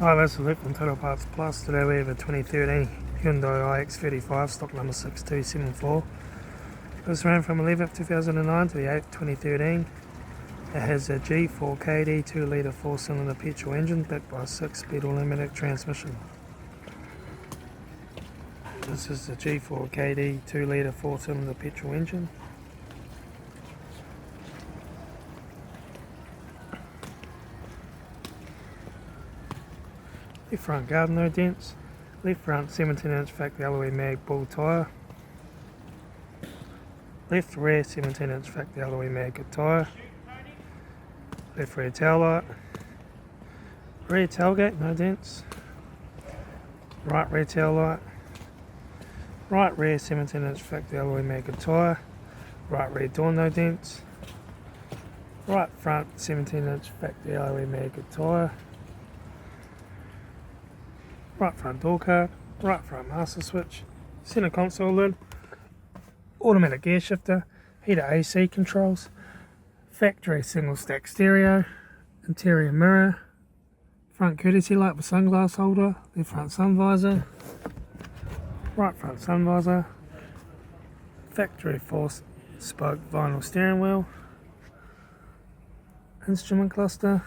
Hi, this is Luke from Total Parts Plus. Today we have a 2013 Hyundai ix35, stock number 6274. This ran from 11th 2009 to the 8th 2013. It has a G4KD 2 litre 4-cylinder petrol engine backed by a 6-speed automatic transmission. This is the G4KD 2 litre 4-cylinder petrol engine. Left front guard, no dents. Left front 17-inch factory alloy mag bull tyre. Left rear 17-inch factory alloy mag good tyre. Left rear tail light. Rear tailgate, no dents. Right rear tail light. Right rear 17-inch factory alloy mag good tyre. Right rear door, no dents. Right front 17-inch factory alloy mag good tyre. Right front door card, right front master switch, centre console lid, automatic gear shifter, heater AC controls, factory single stack stereo, interior mirror, front courtesy light with sunglass holder, left front sun visor, right front sun visor, factory 4-spoke vinyl steering wheel, instrument cluster,